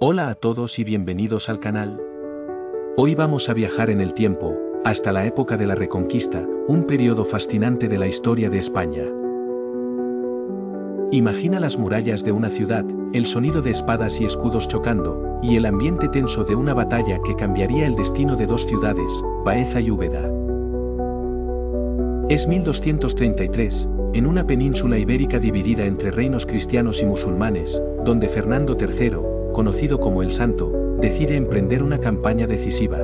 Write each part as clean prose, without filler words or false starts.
Hola a todos y bienvenidos al canal. Hoy vamos a viajar en el tiempo, hasta la época de la Reconquista, un periodo fascinante de la historia de España. Imagina las murallas de una ciudad, el sonido de espadas y escudos chocando, y el ambiente tenso de una batalla que cambiaría el destino de dos ciudades, Baeza y Úbeda. Es 1233, en una península ibérica dividida entre reinos cristianos y musulmanes, donde Fernando III, conocido como el Santo, decide emprender una campaña decisiva.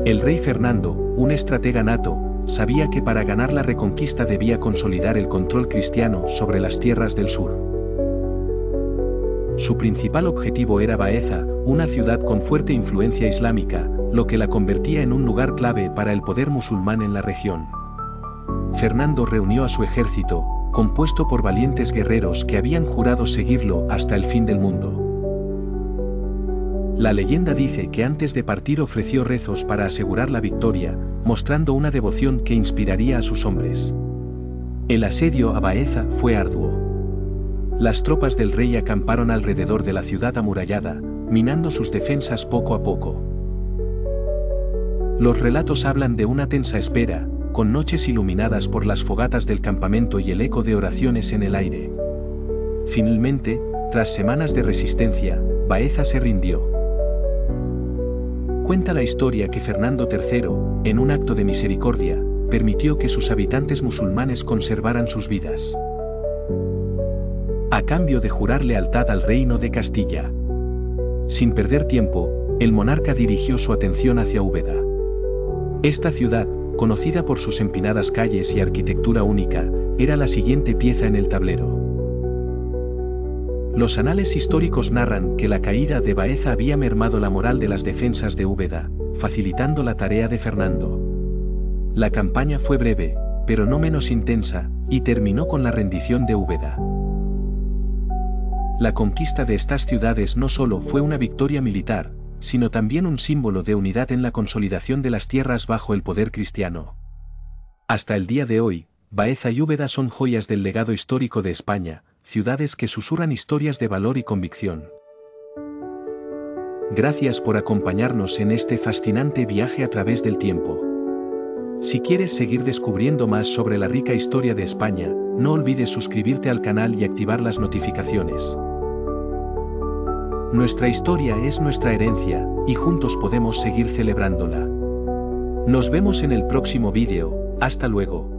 El rey Fernando, un estratega nato, sabía que para ganar la Reconquista debía consolidar el control cristiano sobre las tierras del sur. Su principal objetivo era Baeza, una ciudad con fuerte influencia islámica, lo que la convertía en un lugar clave para el poder musulmán en la región. Fernando reunió a su ejército, compuesto por valientes guerreros que habían jurado seguirlo hasta el fin del mundo. La leyenda dice que antes de partir ofreció rezos para asegurar la victoria, mostrando una devoción que inspiraría a sus hombres. El asedio a Baeza fue arduo. Las tropas del rey acamparon alrededor de la ciudad amurallada, minando sus defensas poco a poco. Los relatos hablan de una tensa espera, con noches iluminadas por las fogatas del campamento y el eco de oraciones en el aire. Finalmente, tras semanas de resistencia, Baeza se rindió. Cuenta la historia que Fernando III, en un acto de misericordia, permitió que sus habitantes musulmanes conservaran sus vidas, a cambio de jurar lealtad al reino de Castilla. Sin perder tiempo, el monarca dirigió su atención hacia Úbeda. Esta ciudad, conocida por sus empinadas calles y arquitectura única, era la siguiente pieza en el tablero. Los anales históricos narran que la caída de Baeza había mermado la moral de las defensas de Úbeda, facilitando la tarea de Fernando. La campaña fue breve, pero no menos intensa, y terminó con la rendición de Úbeda. La conquista de estas ciudades no solo fue una victoria militar, sino también un símbolo de unidad en la consolidación de las tierras bajo el poder cristiano. Hasta el día de hoy, Baeza y Úbeda son joyas del legado histórico de España, ciudades que susurran historias de valor y convicción. Gracias por acompañarnos en este fascinante viaje a través del tiempo. Si quieres seguir descubriendo más sobre la rica historia de España, no olvides suscribirte al canal y activar las notificaciones. Nuestra historia es nuestra herencia, y juntos podemos seguir celebrándola. Nos vemos en el próximo vídeo, hasta luego.